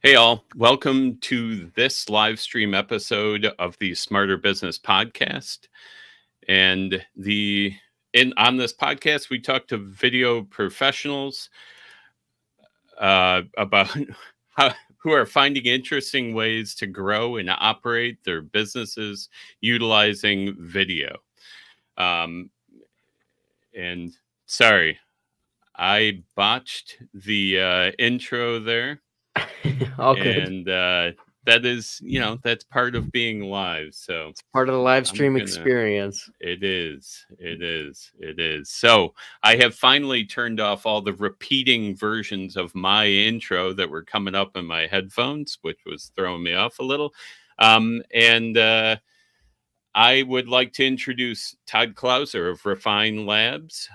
Hey, all. Welcome to this live stream episode of the Smarter Business Podcast. And on this podcast, we talk to video professionals about how, who are finding interesting ways to grow and operate their businesses utilizing video. Um, and sorry, I botched the intro there. All good. And that is, that's part of being live. So It's part of the live I'm stream gonna. experience. It is. So I have finally turned off all the repeating versions of my intro that were coming up in my headphones, which was throwing me off a little. And I would like to introduce Todd Clouser of Refine Labs.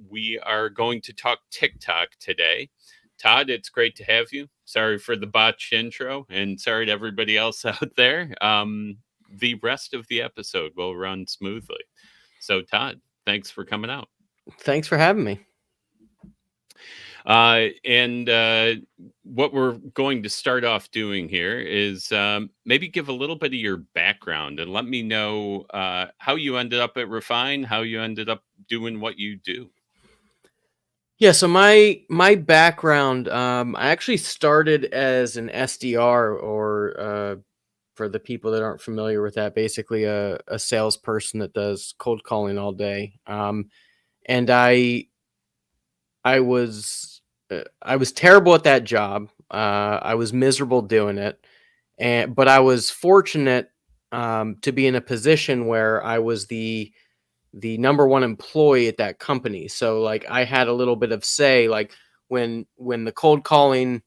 We are going to talk TikTok today. Todd, it's great to have you. Sorry for the botched intro, and sorry to everybody else out there. The rest of the episode will run smoothly. So, Todd, thanks for coming out. Thanks for having me. And what we're going to start off doing here is maybe give a little bit of your background and let me know how you ended up at Refine, how you ended up doing what you do. Yeah, so my background, I actually started as an SDR, or for the people that aren't familiar with that, basically a salesperson that does cold calling all day. And I was terrible at that job. I was miserable doing it, but I was fortunate to be in a position where I was the number one employee at that company. So like I had a little bit of say, like when the cold calling,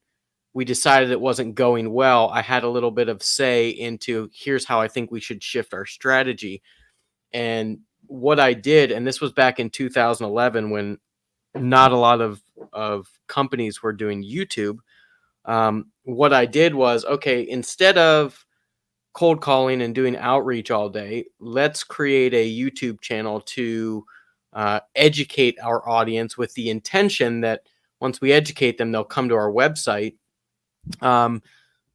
we decided it wasn't going well, I had a little bit of say into here's how I think we should shift our strategy. And what I did, and this was back in 2011 when not a lot of companies were doing YouTube. What I did was, okay, instead of cold calling and doing outreach all day, let's create a YouTube channel to educate our audience with the intention that once we educate them, they'll come to our website.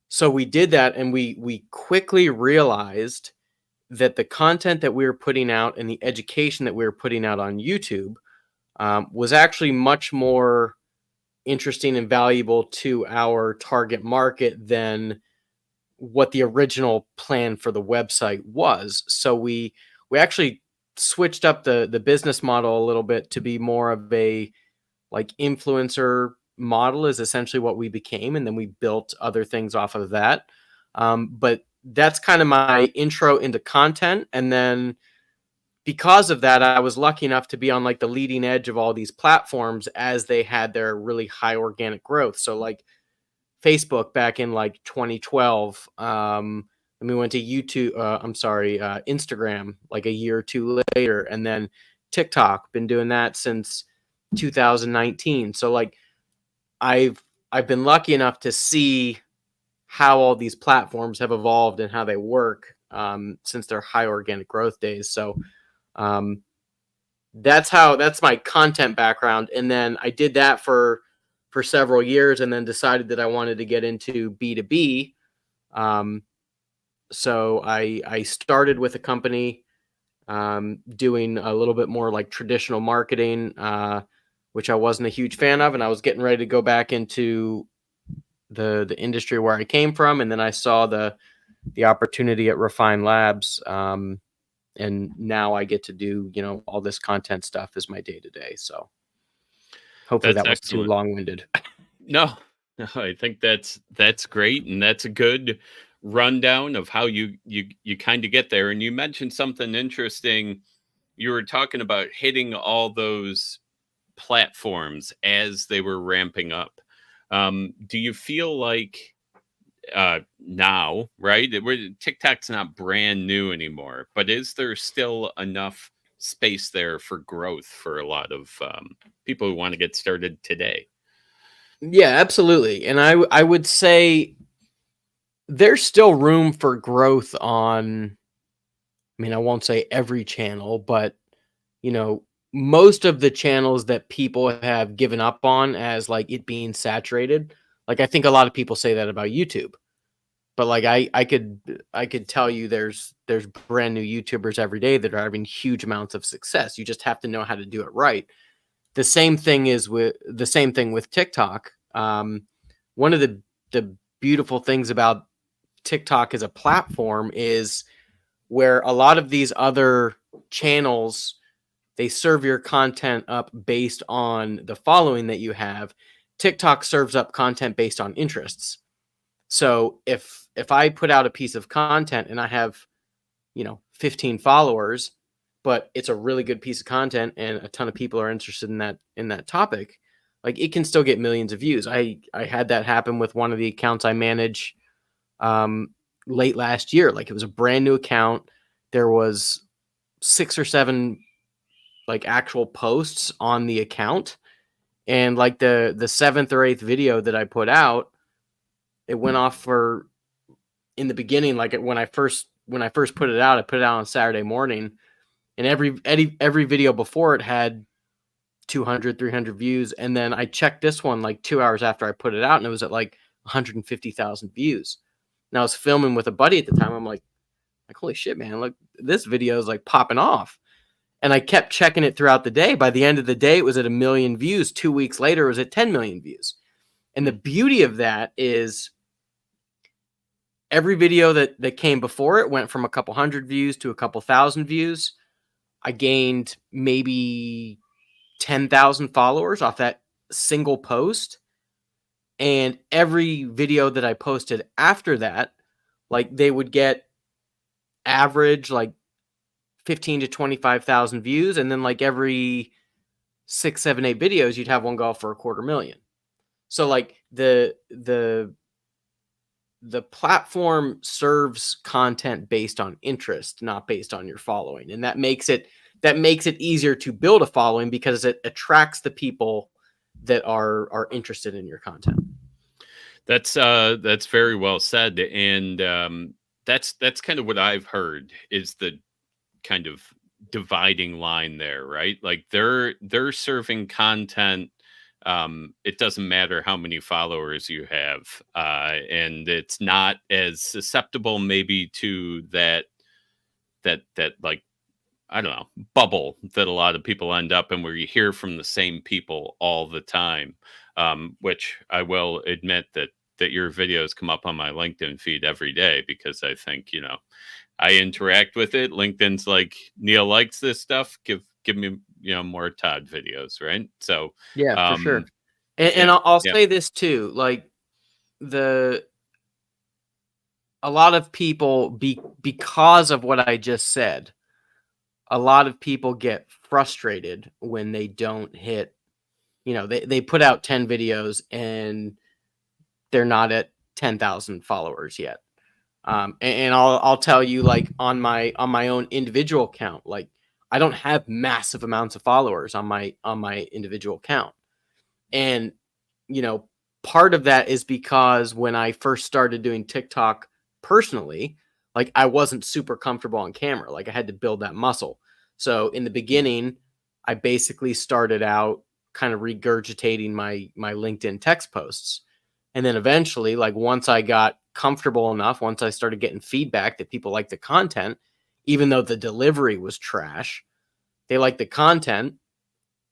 So we did that, and we quickly realized that the content that we were putting out and the education that we were putting out on YouTube was actually much more interesting and valuable to our target market than what the original plan for the website was. So we actually switched up the business model a little bit to be more of a like influencer model is essentially what we became, and then we built other things off of that. But that's kind of my intro into content, and then because of that, I was lucky enough to be on like the leading edge of all these platforms as they had their really high organic growth. So like Facebook back in like 2012. And we went to YouTube. Instagram like a year or two later, and then TikTok. Been doing that since 2019. So like I've been lucky enough to see how all these platforms have evolved and how they work since their high organic growth days. So that's my content background, and then I did that for several years, and then decided that I wanted to get into B2B. So I started with a company doing a little bit more like traditional marketing, which I wasn't a huge fan of, and I was getting ready to go back into the industry where I came from, and then I saw the opportunity at Refine Labs. And now I get to do, all this content stuff is my day to day. So hopefully That's that was too excellent. long winded. No, I think that's great, and that's a good rundown of how you kind of get there. And you mentioned something interesting. You were talking about hitting all those platforms as they were ramping up. Do you feel like now, right? TikTok's not brand new anymore, but is there still enough space there for growth for a lot of people who want to get started today? Yeah, absolutely. And I would say there's still room for growth on, I mean, I won't say every channel, but most of the channels that people have given up on as like it being saturated, Like, I think a lot of people say that about YouTube, but like I could tell you there's brand new YouTubers every day that are having huge amounts of success. You just have to know how to do it right. The same thing with TikTok. One of the beautiful things about TikTok as a platform is where a lot of these other channels, they serve your content up based on the following that you have. TikTok serves up content based on interests. So if I put out a piece of content and I have, 15 followers, but it's a really good piece of content and a ton of people are interested in that topic, like, it can still get millions of views. I had that happen with one of the accounts I manage um late last year. Like, it was a brand new account. There was 6 or 7 like actual posts on the account, and like the 7th or 8th video that I put out, it went off for, in the beginning, like when I first put it out, I put it out on Saturday morning, and every video before it had 200, 300 views, and then I checked this one like 2 hours after I put it out, and it was at like 150,000 views. And I was filming with a buddy at the time. I'm like, holy shit, man! Look, this video is like popping off. And I kept checking it throughout the day. By the end of the day, it was at 1 million views. 2 weeks later, it was at 10 million views. And the beauty of that is every video that came before it went from a couple hundred views to a couple thousand views. I gained maybe 10,000 followers off that single post. And every video that I posted after that, like, they would get average like 15 to 25,000 views, and then like every 6, 7, 8 videos, you'd have one go for 250,000. So like the platform serves content based on interest, not based on your following, and that makes it easier to build a following because it attracts the people that are interested in your content. That's very well said, and that's kind of what I've heard is the kind of dividing line there, right? Like, they're serving content. It doesn't matter how many followers you have, and it's not as susceptible maybe to that like, I don't know, bubble that a lot of people end up in, where you hear from the same people all the time. Which I will admit that your videos come up on my LinkedIn feed every day, because I think, I interact with it. LinkedIn's like, Neil likes this stuff. Give me, more Todd videos, right? So, Yeah, for sure. And, yeah, I'll yeah, say this too, like, a lot of people, because of what I just said, a lot of people get frustrated when they don't hit, they put out 10 videos and they're not at 10,000 followers yet. And I'll tell you, like, on my own individual account, like, I don't have massive amounts of followers on my individual account. And, part of that is because when I first started doing TikTok personally, like, I wasn't super comfortable on camera. Like, I had to build that muscle. So in the beginning, I basically started out kind of regurgitating my LinkedIn text posts. And then eventually, like, once I got comfortable enough, once I started getting feedback that people liked the content, even though the delivery was trash, they liked the content.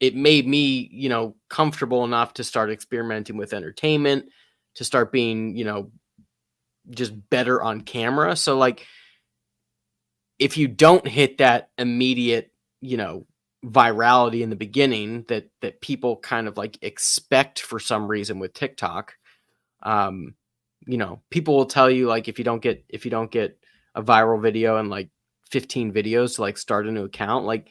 It made me, comfortable enough to start experimenting with entertainment, to start being, just better on camera. So like, if you don't hit that immediate, virality in the beginning that people kind of like expect for some reason with TikTok, people will tell you, like, if you don't get a viral video and like 15 videos to like start a new account, like,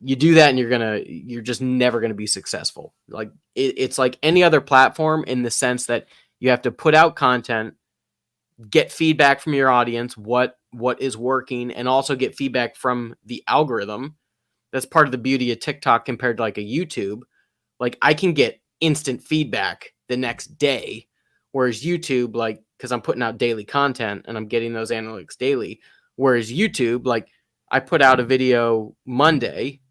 you do that and you're just never gonna be successful. Like, it's like any other platform in the sense that you have to put out content, get feedback from your audience, what is working, and also get feedback from the algorithm. That's part of the beauty of TikTok compared to like a YouTube. Like, I can get instant feedback the next day, whereas YouTube, like, because I'm putting out daily content and I'm getting those analytics daily. Whereas YouTube, like, I put out a video Monday,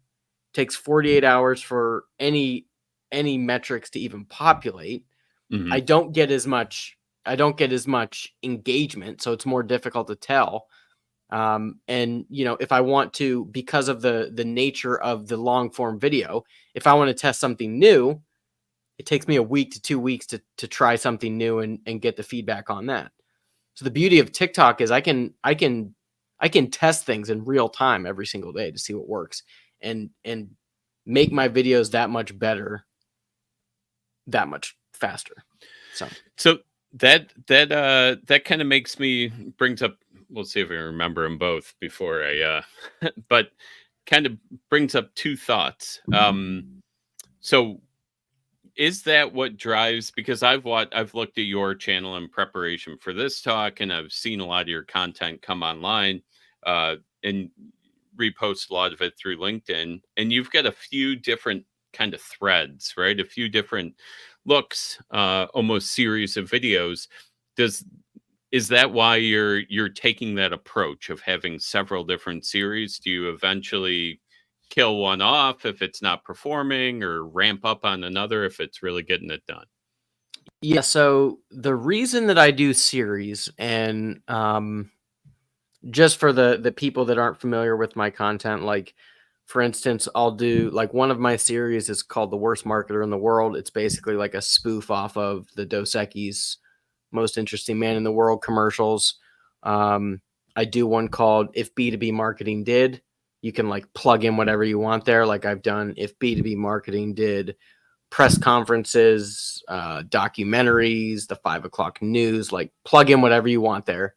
takes 48 hours for any metrics to even populate. Mhm. I don't get as much engagement, so it's more difficult to tell. And if I want to, because of the nature of the long form video, if I want to test something new, it takes me a week to 2 weeks to try something new and get the feedback on that. So the beauty of TikTok is I can test things in real time every single day to see what works and make my videos that much better, that much faster. So that kind of brings up. We'll see if I remember them both before I. But kind of brings up two thoughts. So is that what drives? Because I've looked at your channel in preparation for this talk, and I've seen a lot of your content come online, and repost a lot of it through LinkedIn, and you've got a few different kind of threads, right? A few different looks, almost series of videos. Is that why you're taking that approach of having several different series? Do you eventually kill one off if it's not performing, or ramp up on another if it's really getting it done? Yeah, so the reason that I do series, and just for the people that aren't familiar with my content, like for instance, I'll do like one of my series is called The Worst Marketer in the World. It's basically like a spoof off of the Dos Equis Most Interesting Man in the World commercials. I do one called If B2B Marketing Did. You can like plug in whatever you want there. Like I've done If B2B Marketing Did press conferences, documentaries, the 5 o'clock news, like plug in whatever you want there.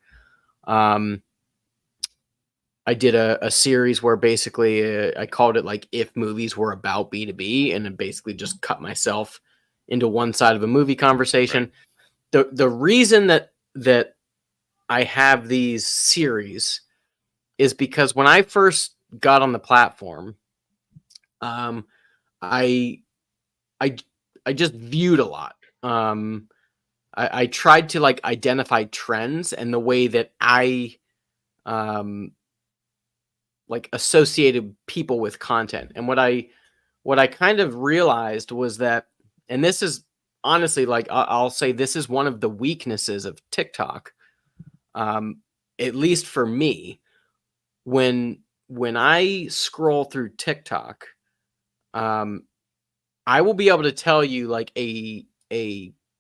I did a series where basically I called it like If Movies Were About B2B, and then basically just cut myself into one side of a movie conversation. Right. The reason that I have these series is because when I first got on the platform, I just viewed a lot. I tried to like identify trends and the way that I like associated people with content. And what I kind of realized was that, and this is honestly, like I'll say this is one of the weaknesses of TikTok, at least for me. When I scroll through TikTok, I will be able to tell you like a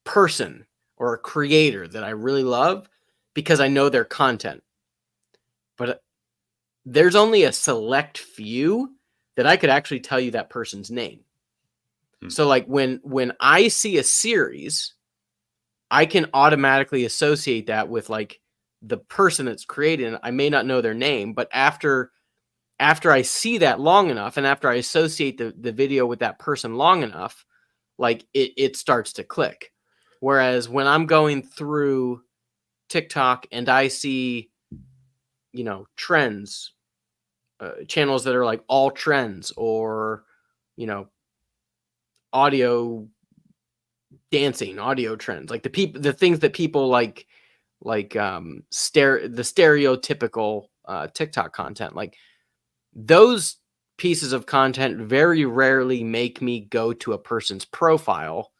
person or a creator that I really love because I know their content. But there's only a select few that I could actually tell you that person's name. So like when I see a series, I can automatically associate that with like the person that's created. I may not know their name, but after I see that long enough, and after I associate the video with that person long enough, like it starts to click. Whereas when I'm going through TikTok and I see, trends, channels that are like all trends, or, audio dancing, audio trends, like the things that people like the stereotypical TikTok content, like those pieces of content very rarely make me go to a person's profile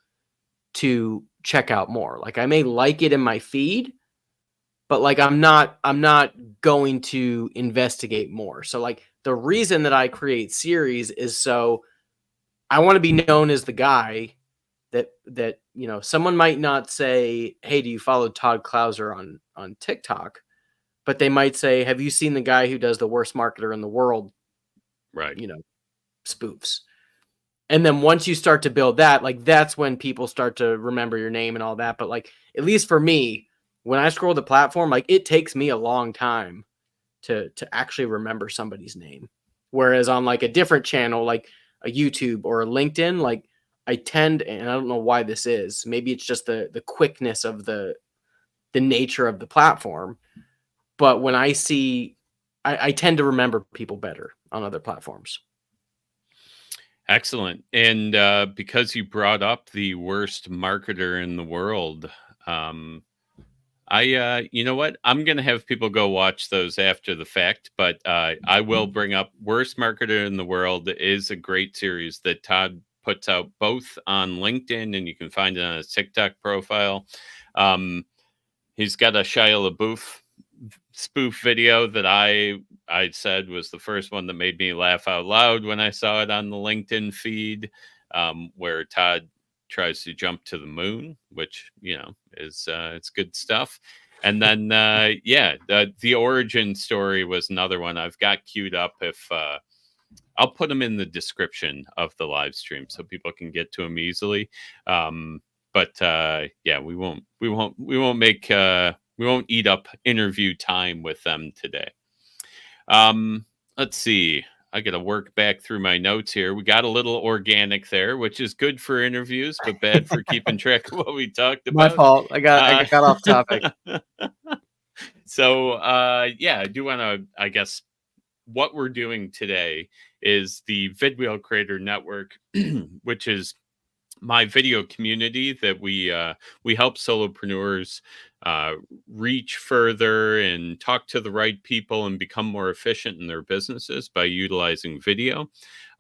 to check out more. Like I may like it in my feed, but like I'm not going to investigate more. So like the reason that I create series is so I want to be known as the guy that someone might not say, "Hey, do you follow Todd Clouser on TikTok?" But they might say, "Have you seen the guy who does The Worst Marketer in the World?" Right. Spoofs. And then once you start to build that, like that's when people start to remember your name and all that. But like, at least for me, when I scroll the platform, like it takes me a long time to actually remember somebody's name. Whereas on like a different channel, like a YouTube or a LinkedIn, like I tend, and I don't know why this is, maybe it's just the quickness of the nature of the platform. But when I see, I tend to remember people better on other platforms. Excellent. And because you brought up the worst marketer in the world, you know what? I'm going to have people go watch those after the fact, but I will bring up Worst Marketer in the World is a great series that Todd puts out both on LinkedIn, and you can find it on his TikTok profile. He's got a Shia LaBeouf spoof video that I said was the first one that made me laugh out loud when I saw it on the LinkedIn feed, where Todd tries to jump to the moon, which, you know, is it's good stuff. And then the origin story was another one I've got queued up. If I'll put them in the description of the live stream so people can get to them easily. But we won't eat up interview time with them today. Let's see. I got to work back through my notes here. We got a little organic there, which is good for interviews, but bad for keeping track of what we talked about. My fault. I got off topic. So, I do want to, I guess, what we're doing today is the Vidwheel Creator Network, which is my video community that we help solopreneurs reach further and talk to the right people and become more efficient in their businesses by utilizing video.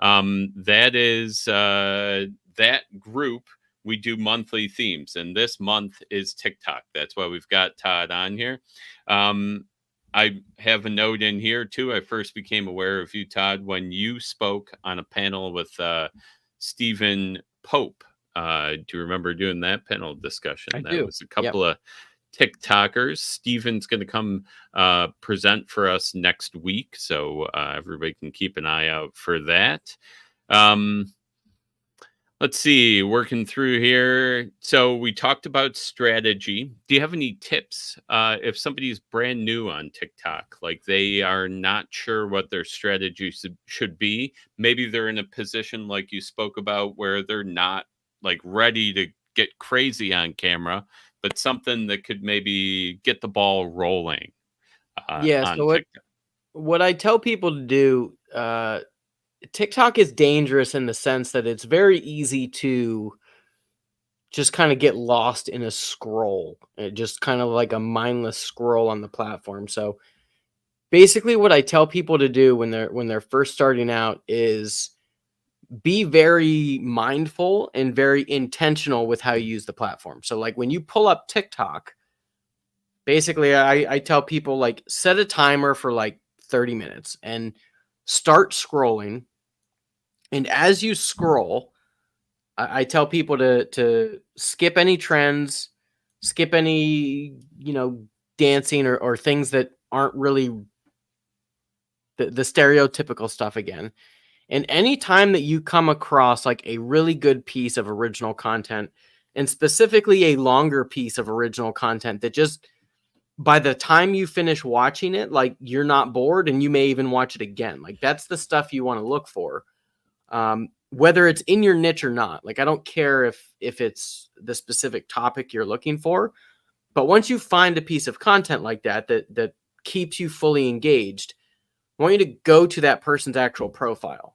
That is that group. We do monthly themes, and this month is TikTok. That's why we've got Todd on here. I have a note in here too. I first became aware of you, Todd, when you spoke on a panel with Stephen Pope. Do you remember doing that panel discussion? I that do. was a couple of TikTokers. Stephen's going to come present for us next week, so everybody can keep an eye out for that. Let's see, working through here. So we talked about strategy. Do you have any tips if somebody's brand new on TikTok, like they are not sure what their strategy should be? Maybe they're in a position like you spoke about where they're not like ready to get crazy on camera, but something that could maybe get the ball rolling on TikTok. What I tell people to do, TikTok is dangerous in the sense that it's very easy to just kind of get lost in a scroll, just kind of like a mindless scroll on the platform. So basically what I tell people to do when they're first starting out is be very mindful and very intentional with how you use the platform. So like when you pull up TikTok, basically I tell people like set a timer for like 30 minutes and start scrolling. And as you scroll, I tell people to skip any trends, skip any, dancing or things that aren't really the stereotypical stuff again. And anytime that you come across like a really good piece of original content, and specifically a longer piece of original content that just by the time you finish watching it, like you're not bored and you may even watch it again. Like that's the stuff you want to look for. Whether it's in your niche or not. Like I don't care if it's the specific topic you're looking for, but once you find a piece of content like that keeps you fully engaged, I want you to go to that person's actual profile.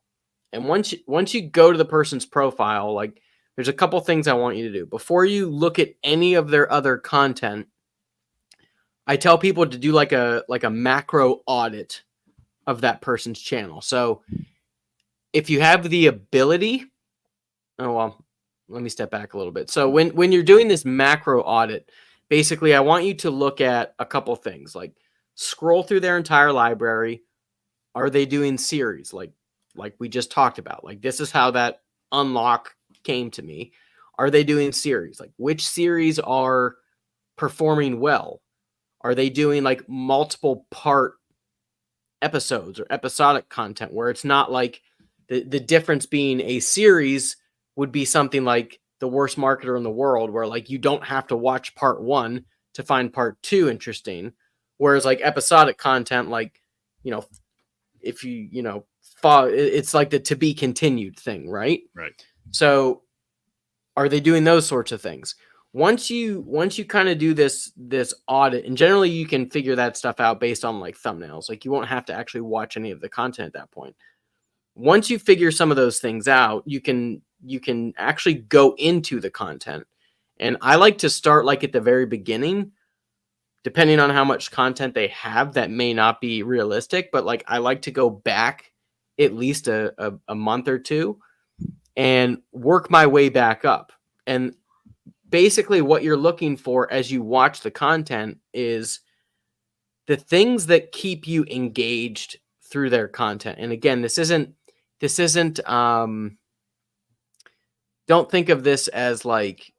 And once you go to the person's profile, like there's a couple things I want you to do. Before you look at any of their other content, I tell people to do like a macro audit of that person's channel. So if you have the ability, let me step back a little bit. So when you're doing this macro audit, basically I want you to look at a couple things, like scroll through their entire library. Are they doing series? Like we just talked about, like this is how that unlock came to me. Are they doing series? Like which series are performing well? Are they doing like multiple part episodes or episodic content where it's not like the difference being a series would be something like The Worst Marketer in the World, where like you don't have to watch part 1 to find part 2 interesting. Whereas like episodic content, like, if it's like the to be continued thing, right? Right. So are they doing those sorts of things? Once you kind of do this audit, and generally you can figure that stuff out based on like thumbnails, like you won't have to actually watch any of the content at that point. Once you figure some of those things out, you can actually go into the content. And I like to start like at the very beginning. Depending on how much content they have, that may not be realistic, but like I like to go back at least a month or two and work my way back up. And basically what you're looking for as you watch the content is the things that keep you engaged through their content. And again, this isn't don't think of this as like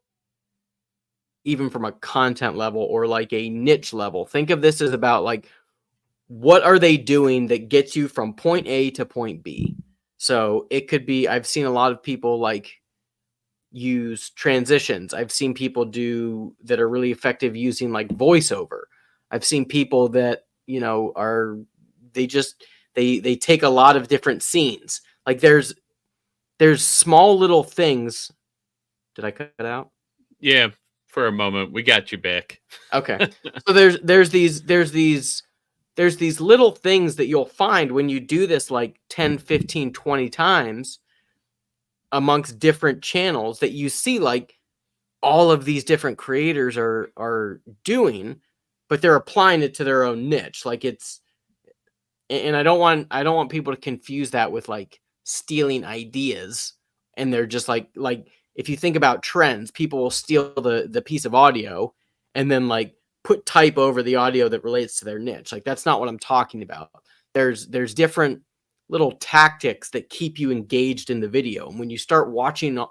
even from a content level or like a niche level. Think of this as about like, what are they doing that gets you from point A to point B? So it could be, I've seen a lot of people like use transitions. I've seen people do that are really effective using like voiceover. I've seen people that, you know, are, they just, they take a lot of different scenes. Like there's small little things. Did I cut it out? Yeah, for a moment. We got you back. Okay. So there's these little things that you'll find when you do this like 10, 15, 20 times amongst different channels that you see like all of these different creators are doing, but they're applying it to their own niche. Like it's, and I don't want people to confuse that with like stealing ideas. And they're just like if you think about trends, people will steal the piece of audio and then like put type over the audio that relates to their niche. Like that's not what I'm talking about. There's different little tactics that keep you engaged in the video. And when you start watching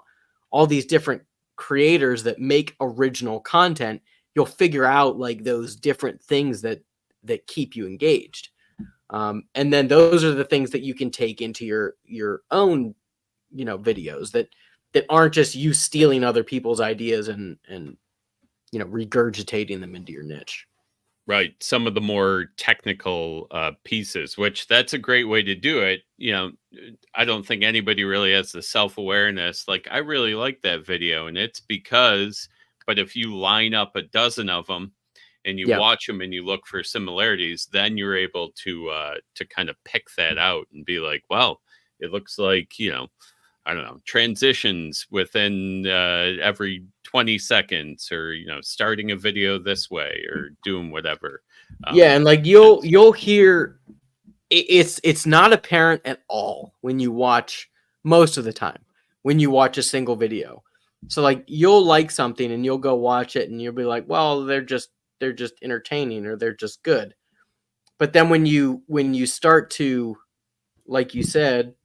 all these different creators that make original content, you'll figure out like those different things that keep you engaged. And then those are the things that you can take into your own, you know, videos that aren't just you stealing other people's ideas and you know, regurgitating them into your niche. Right. Some of the more technical pieces, which that's a great way to do it. You know, I don't think anybody really has the self-awareness. Like, I really like that video, and it's because, but if you line up a dozen of them and you Yeah. watch them and you look for similarities, then you're able to kind of pick that out and be like, well, it looks like, you know, I don't know, transitions within every 20 seconds, or, you know, starting a video this way or doing whatever. Yeah. And like you'll hear it's not apparent at all when you watch, most of the time when you watch a single video. So like you'll like something and you'll go watch it and you'll be like, well, they're just entertaining or they're just good. But then when you start to, like you said,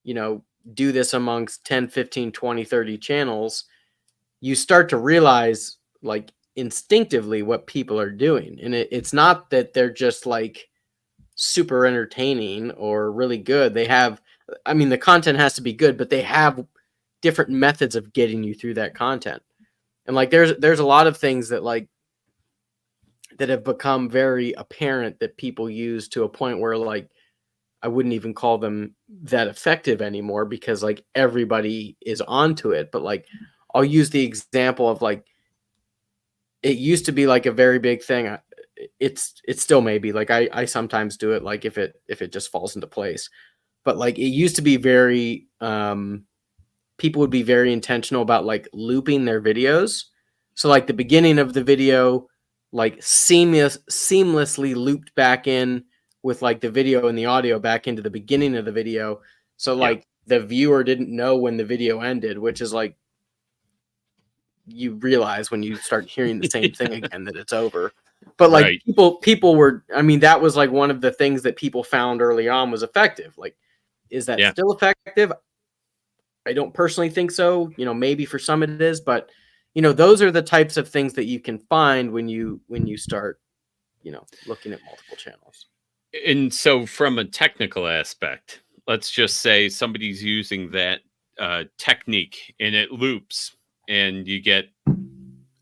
you know, do this amongst 10, 15, 20, 30 channels, you start to realize like instinctively what people are doing. And it's not that they're just like super entertaining or really good. They have, I mean, the content has to be good, but they have different methods of getting you through that content. And like there's a lot of things that like that have become very apparent that people use to a point where like I wouldn't even call them that effective anymore because like everybody is onto it. But like I'll use the example of like it used to be like a very big thing. It's still maybe like I sometimes do it like if it just falls into place. But like it used to be very people would be very intentional about like looping their videos. So like the beginning of the video like seamlessly looped back in with like the video and the audio back into the beginning of the video. So like the viewer didn't know when the video ended, which is like you realize when you start hearing the same thing again that it's over. But like Right. people were, I mean, that was like one of the things that people found early on was effective. Like, is that still effective? I don't personally think so. You know, maybe for some it is, but you know, those are the types of things that you can find when you start, you know, looking at multiple channels. And so, from a technical aspect, let's just say somebody's using that technique and it loops, and you get,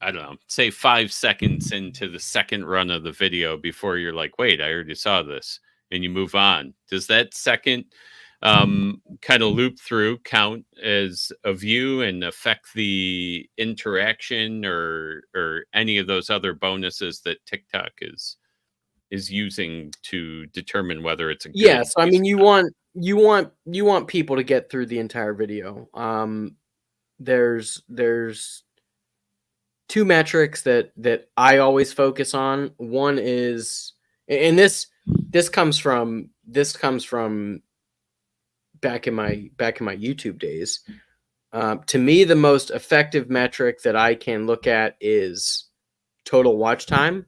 I don't know, say 5 seconds into the second run of the video before you're like, wait, I already saw this, and you move on. Does that second kind of loop through count as a view and affect the interaction or any of those other bonuses that TikTok is using to determine whether it's a good Yeah, so I piece mean, of you want people to get through the entire video. There's two metrics that I always focus on. One is, and this comes from back in my YouTube days. To me, the most effective metric that I can look at is total watch time.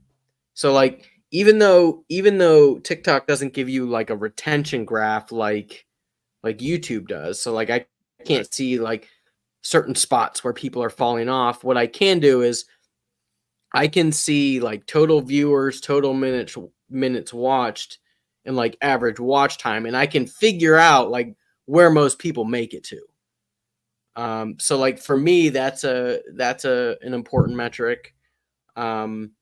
So like even though TikTok doesn't give you like a retention graph like YouTube does, so like I can't Right. see like certain spots where people are falling off. What I can do is I can see like total viewers, total minutes watched, and like average watch time, and I can figure out like where most people make it to. So like for me, that's an important metric. Um,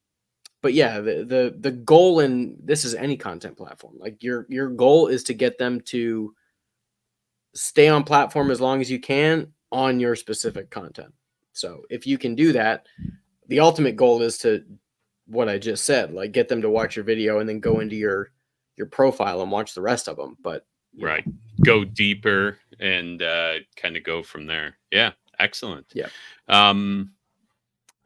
but yeah, the goal in this is any content platform. Like your goal is to get them to stay on platform as long as you can on your specific content. So if you can do that, the ultimate goal is to what I just said, like get them to watch your video and then go into your profile and watch the rest of them. But you know, Right. Go deeper and kind of go from there. Yeah. Excellent. yeah. Um,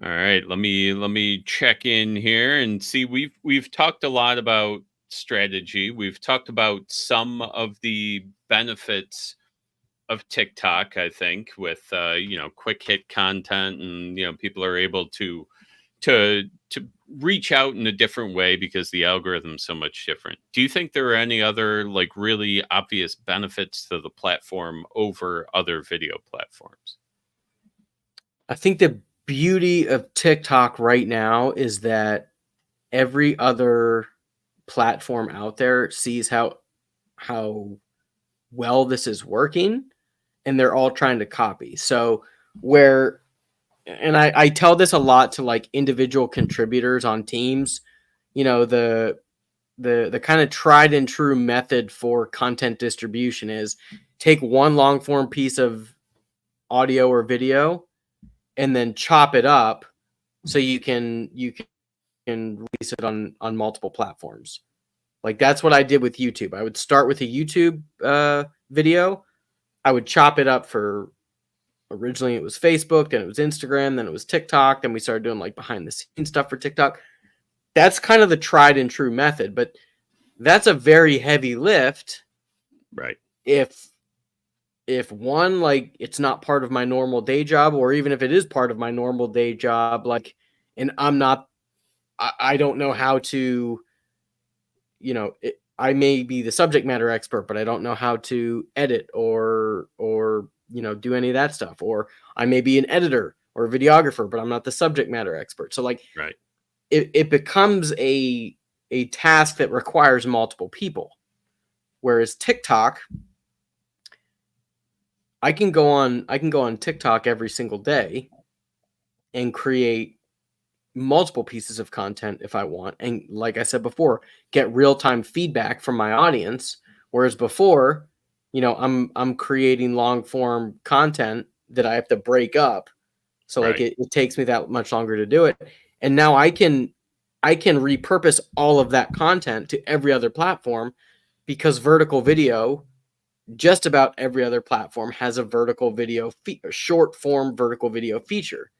all right. Let me check in here and see. We've talked a lot about strategy. We've talked about some of the benefits of TikTok, I think, with quick hit content, and people are able to reach out in a different way because the algorithm's so much different. Do you think there are any other like really obvious benefits to the platform over other video platforms? I think the beauty of TikTok right now is that every other platform out there sees how well this is working, and they're all trying to copy. So where and I tell this a lot to like individual contributors on teams, the kind of tried and true method for content distribution is take one long form piece of audio or video and then chop it up so you can release it on multiple platforms. Like that's what I did with YouTube. I would start with a YouTube video. I would chop it up for originally it was Facebook, then it was Instagram, then it was TikTok, then we started doing like behind the scenes stuff for TikTok. That's kind of the tried and true method, but that's a very heavy lift Right. if one, like, it's not part of my normal day job, or even if it is part of my normal day job, like, and I don't know how to, I may be the subject matter expert, but I don't know how to edit or do any of that stuff. Or I may be an editor or a videographer, but I'm not the subject matter expert. So like Right. it becomes a task that requires multiple people. Whereas TikTok, I can go on TikTok every single day and create multiple pieces of content if I want. And like I said before, get real-time feedback from my audience. Whereas before, I'm creating long form content that I have to break up. So like Right. it takes me that much longer to do it. And now I can repurpose all of that content to every other platform because vertical video, just about every other platform has a vertical video, a short form vertical video feature.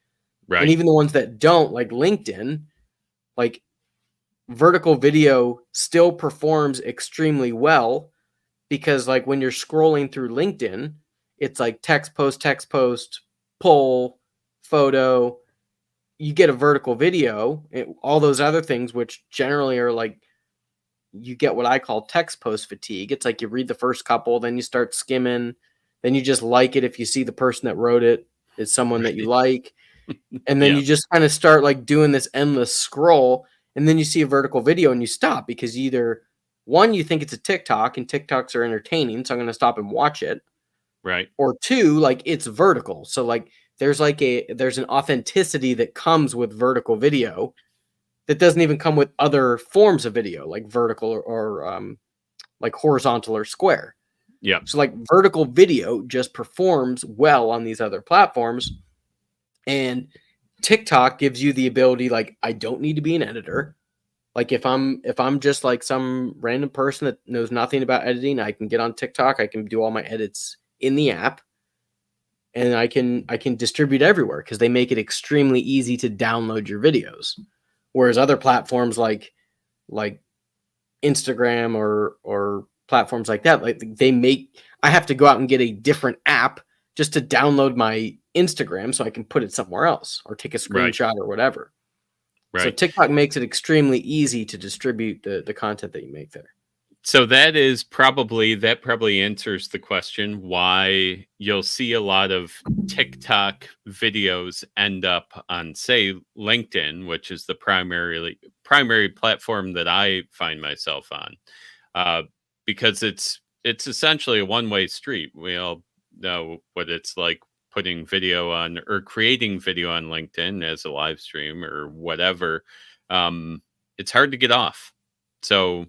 And Right. even the ones that don't, like LinkedIn, like vertical video still performs extremely well because like when you're scrolling through LinkedIn, it's like text post, poll, photo. You get a vertical video, all those other things, which generally are like, you get what I call text post fatigue. It's like you read the first couple, then you start skimming, then you just like it if you see the person that wrote it is someone that you Right. like. And then Yeah. you just kind of start like doing this endless scroll, and then you see a vertical video and you stop because either one, you think it's a TikTok and TikToks are entertaining, so I'm going to stop and watch it, Right. or two, like it's vertical. So like there's an authenticity that comes with vertical video that doesn't even come with other forms of video like vertical or like horizontal or square. Yeah. So like vertical video just performs well on these other platforms, and TikTok gives you the ability, like, I don't need to be an editor. Like if I'm just like some random person that knows nothing about editing, I can get on TikTok, I can do all my edits in the app, and I can distribute everywhere because they make it extremely easy to download your videos. Whereas other platforms like Instagram or platforms like that, like I have to go out and get a different app just to download my Instagram so I can put it somewhere else or take a Right. screenshot or whatever. So Right. TikTok makes it extremely easy to distribute the content that you make there. So that probably answers the question why you'll see a lot of TikTok videos end up on, say, LinkedIn, which is the primary platform that I find myself on, uh, because it's essentially a one-way street. We all know what it's like putting video on or creating video on LinkedIn as a live stream or whatever. Um, it's hard to get off. So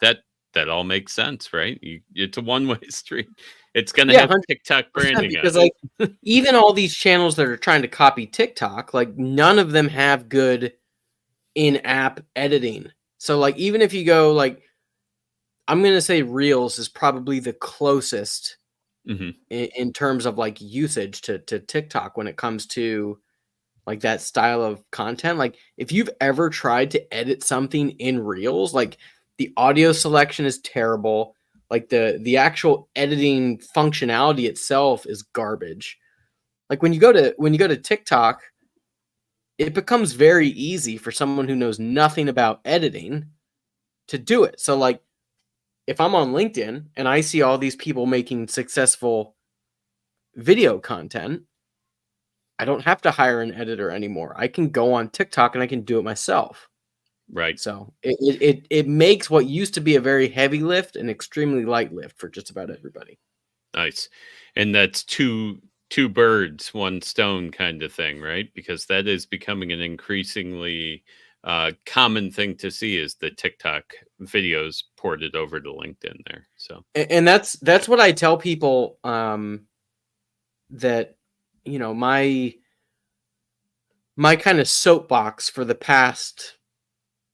that that all makes sense, right? It's a one-way street. It's gonna Yeah, have 100%, TikTok branding on because, it. like, even all these channels that are trying to copy TikTok, like, none of them have good in-app editing. So, like, even if you go, like, I'm gonna say Reels is probably the closest Mhm. in terms of, like, usage to TikTok when it comes to, like, that style of content. Like, if you've ever tried to edit something in Reels, like, the audio selection is terrible. Like, the actual editing functionality itself is garbage. Like, when you go to TikTok, it becomes very easy for someone who knows nothing about editing to do it. So, like, if I'm on LinkedIn and I see all these people making successful video content, I don't have to hire an editor anymore. I can go on TikTok and I can do it myself. Right. So it makes what used to be a very heavy lift an extremely light lift for just about everybody. Nice. And that's two birds, one stone kind of thing, right? Because that is becoming an increasingly common thing to see is the TikTok videos ported over to LinkedIn there. So And that's what I tell people, that, my kind of soapbox for the past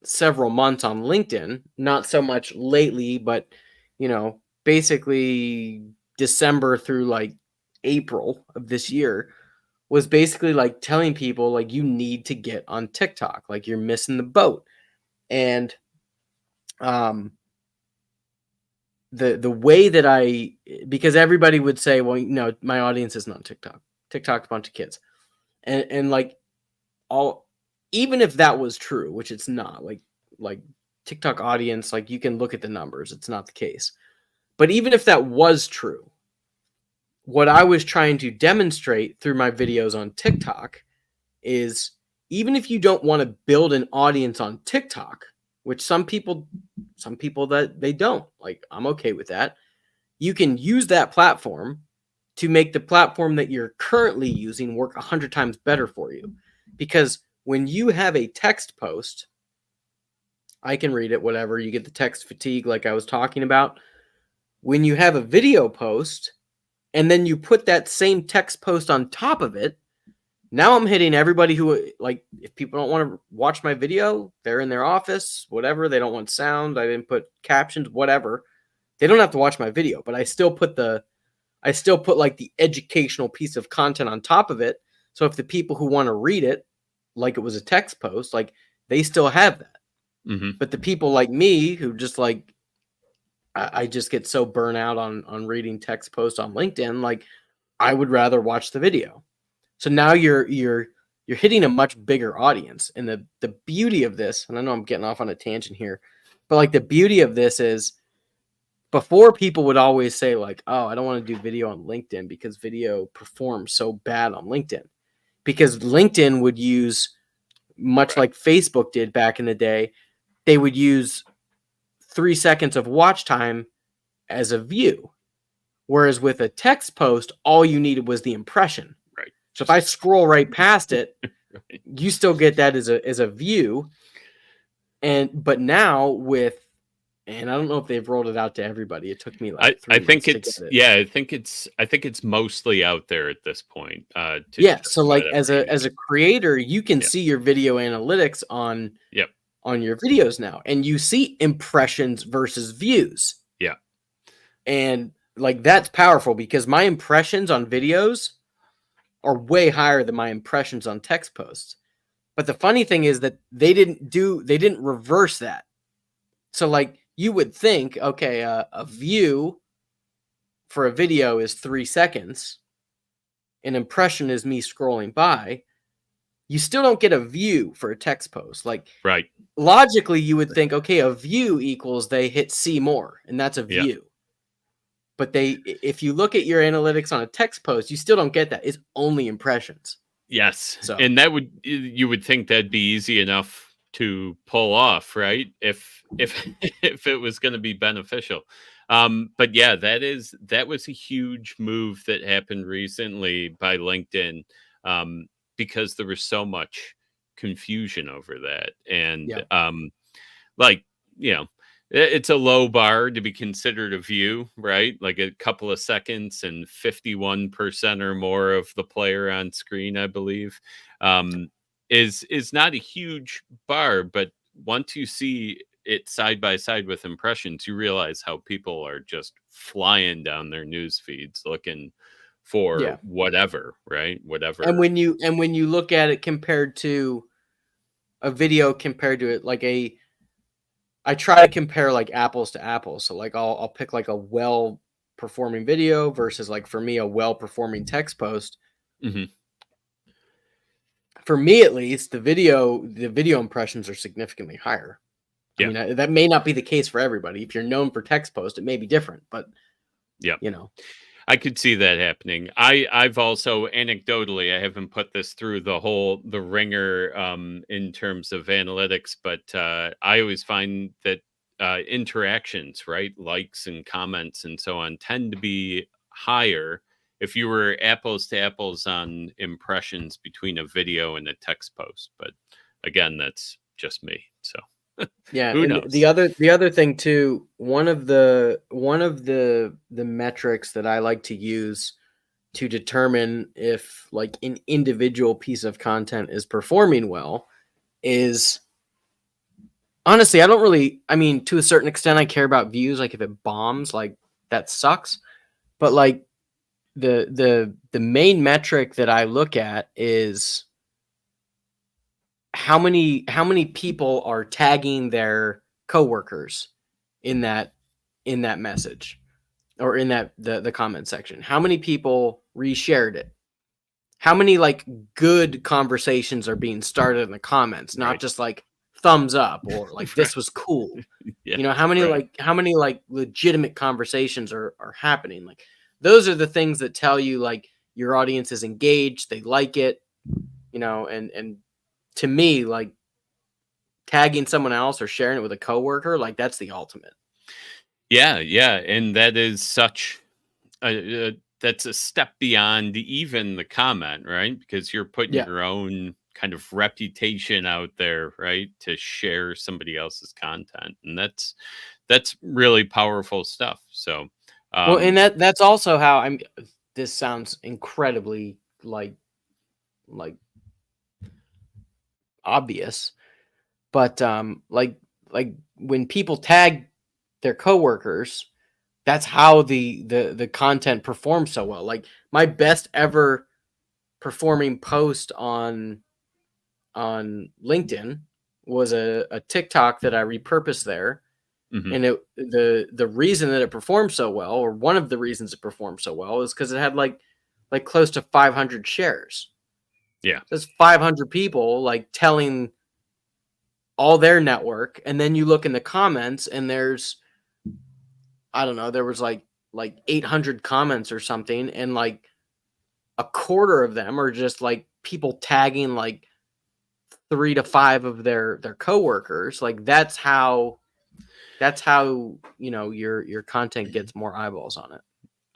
several months on LinkedIn, not so much lately, but, basically December through, like, April of this year, was basically, like, telling people, like, you need to get on TikTok, like, you're missing the boat. And um the way that because everybody would say, well, my audience isn't on TikTok. TikTok's a bunch of kids. And like, all even if that was true, which it's not, like TikTok audience, like, you can look at the numbers, it's not the case. But even if that was true, what I was trying to demonstrate through my videos on TikTok is, even if you don't want to build an audience on TikTok, which some people that they don't, like, I'm okay with that. You can use that platform to make the platform that you're currently using work 100 times better for you. Because when you have a text post, I can read it, whatever, you get the text fatigue like I was talking about. When you have a video post and then you put that same text post on top of it, now I'm hitting everybody who, like, if people don't want to watch my video, they're in their office, whatever, they don't want sound, I didn't put captions, whatever. They don't have to watch my video, but I still put like the educational piece of content on top of it. So if the people who want to read it, like it was a text post, like, they still have that. mhm. But the people like me who just, like, I just get so burnt out on reading text posts on LinkedIn, like, I would rather watch the video. So now you're hitting a much bigger audience. And the beauty of this, and I know I'm getting off on a tangent here, but, like, the beauty of this is, before, people would always say, like, oh, I don't want to do video on LinkedIn because video performs so bad on LinkedIn. Because LinkedIn would use, much Right. like Facebook did back in the day, they would use 3 seconds of watch time as a view. Whereas with a text post, all you needed was the impression. Right. So if I Just scroll right past it, right. you still get that as a view. But now and I don't know if they've rolled it out to everybody. It took me like I 3 think months to get it's it. yeah, I think it's mostly out there at this point, to Yeah, just so, like, about as every a user. creator, you can Yeah. see your video analytics Yep. on your videos now, and you see impressions versus views. Yeah. And, like, that's powerful because my impressions on videos are way higher than my impressions on text posts. But the funny thing is that they didn't reverse that. So, like, you would think, okay, a view for a video is 3 seconds. an impression is me scrolling by, you still don't get a view for a text post. Like, Right. logically, you would think, okay, a view equals they hit see more, and that's a Yeah. view. But if you look at your analytics on a text post, you still don't get that. It's only impressions. Yes. So And you would think that'd be easy enough to pull off, right? If if it was going to be beneficial. But yeah, that was a huge move that happened recently by LinkedIn, because there was so much confusion over that. And yeah, like, you know, it's a low bar to be considered a view, right? Like a couple of seconds and 51% or more of the player on screen, I believe, is not a huge bar. But once you see it side by side with impressions, you realize how people are just flying down their news feeds looking for yeah. whatever, right? And Whatever. when you look at it compared to a video, compared to it like I try to compare like apples to apples. So like I'll pick like a well performing video versus, like, for me, a well performing text post. Hmm. For me, at least, the video impressions are significantly higher. I Yeah. mean, that may not be the case for everybody. If you're known for text post, it may be different, but Yeah. you know, I could see that happening. I've also anecdotally, I haven't put this through the ringer, in terms of analytics, but I always find that interactions, right, likes and comments and so on, tend to be higher if you were apples to apples on impressions between a video and a text post. But again, that's just me. So yeah. who And the knows? other thing too, one of the metrics that I like to use to determine if, like, an individual piece of content is performing well is, honestly, I don't really, I mean, to a certain extent, I care about views. Like, if it bombs, like, that sucks. But like, the main metric that I look at is how many people are tagging their coworkers in that message, or in the comment section. How many people reshared it? How many, like, good conversations are being started in the comments, not Right. just like thumbs up or like Right. this was cool. Yeah. Right. How many legitimate conversations are happening? Like, those are the things that tell you, like, your audience is engaged, they like it, and to me, like, tagging someone else or sharing it with a coworker, like, that's the ultimate. Yeah, yeah, and that is such that's a step beyond even the comment, right? Because you're putting Yeah. your own kind of reputation out there, right, to share somebody else's content, and that's really powerful stuff. So, Well, and um, that's also how I'm this sounds incredibly, like obvious, but like when people tag their coworkers, that's how the content performs so well. Like, my best ever performing post on LinkedIn was a TikTok that I repurposed there. mhm, And the reason that it performed so well, or one of the reasons it performed so well, is because it had like close to 500 shares. yeah, That's 500 people, like, telling all their network, and then you look in the comments, and there's, I don't know, there was like 800 comments or something, and like a quarter of them are just like people tagging like 3 to 5 of their coworkers. Like, that's how your content gets more eyeballs on it.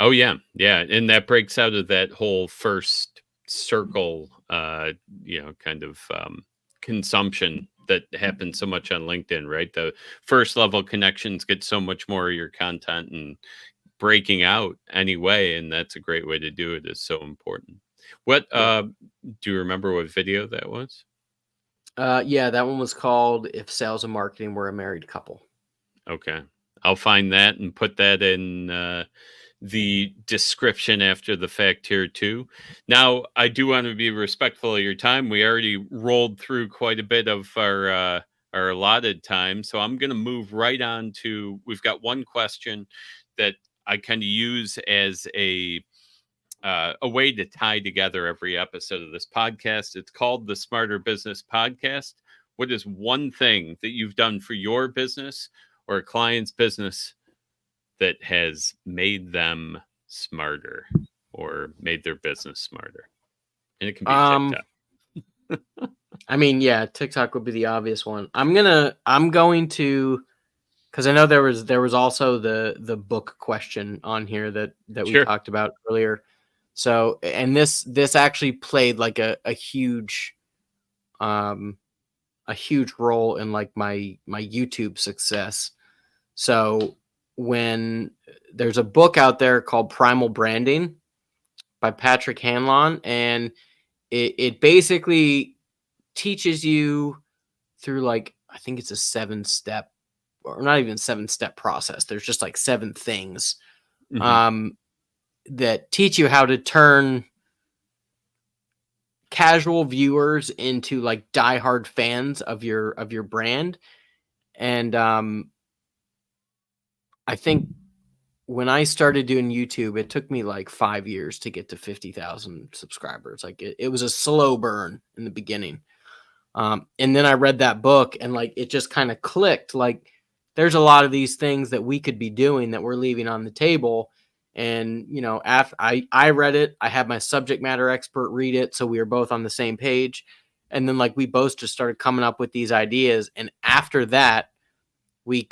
oh yeah, yeah, and that breaks out of that whole first circle, kind of consumption that happens so much on LinkedIn, right? The first level connections get so much more of your content, and breaking out anyway, and that's a great way to do it, is so important. What Yeah. do you remember what video that was? Yeah, that one was called "If Sales and Marketing Were a Married Couple." Okay. I'll find that and put that in the description after the fact here too. Now, I do want to be respectful of your time. We already rolled through quite a bit of our allotted time, so I'm going to move right on to. We've got one question that I kind of use as a way to tie together every episode of this podcast. It's called the Smarter Business Podcast. What is one thing that you've done for your business or a client's business that has made them smarter or made their business smarter? And it can be TikTok. I mean, yeah, TikTok would be the obvious one. I'm going to, because I know there was also the book question on here that we talked about earlier. So, and this actually played like a huge role in like my YouTube success. So when there's a book out there called Primal Branding by Patrick Hanlon, and it basically teaches you through, like, I think it's a 7-step, or not even 7-step process. There's just like 7 things that teach you how to turn casual viewers into like diehard fans of your brand. And I think when I started doing YouTube, it took me like 5 years to get to 50,000 subscribers. Like it was a slow burn in the beginning. And then I read that book and like it just kind of clicked. Like there's a lot of these things that we could be doing that we're leaving on the table. And, you know, after I read it, I had my subject matter expert read it. So we were both on the same page. And then like we both just started coming up with these ideas. And after that, we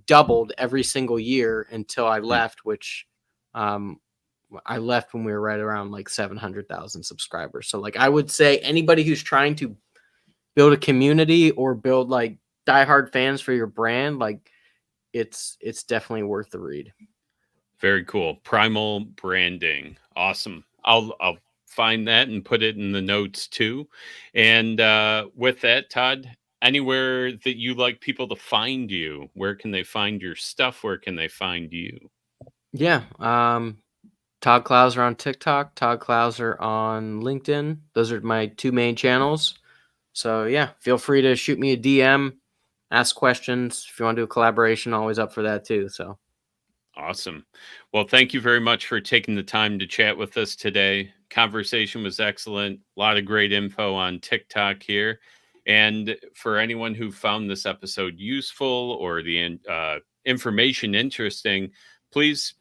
doubled every single year until I left, which I left when we were right around like 700,000 subscribers. So like I would say anybody who's trying to build a community or build like diehard fans for your brand, like it's definitely worth the read. Very cool. Primal Branding. Awesome. I'll find that and put it in the notes too. And with that, Todd, anywhere that you like people to find you, where can they find your stuff? Where can they find you? Yeah. Todd Clouser on TikTok, Todd Clouser on LinkedIn. Those are my 2 main channels. So yeah, feel free to shoot me a DM, ask questions. If you want to do a collaboration, always up for that too. So awesome. Well, thank you very much for taking the time to chat with us today. Conversation was excellent. A lot of great info on TikTok here. And for anyone who found this episode useful or the information interesting, please,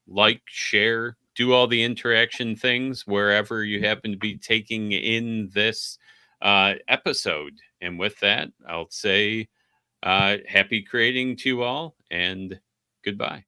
like, share, do all the interaction things wherever you happen to be taking in this episode. And with that, I'll say happy creating to you all and goodbye.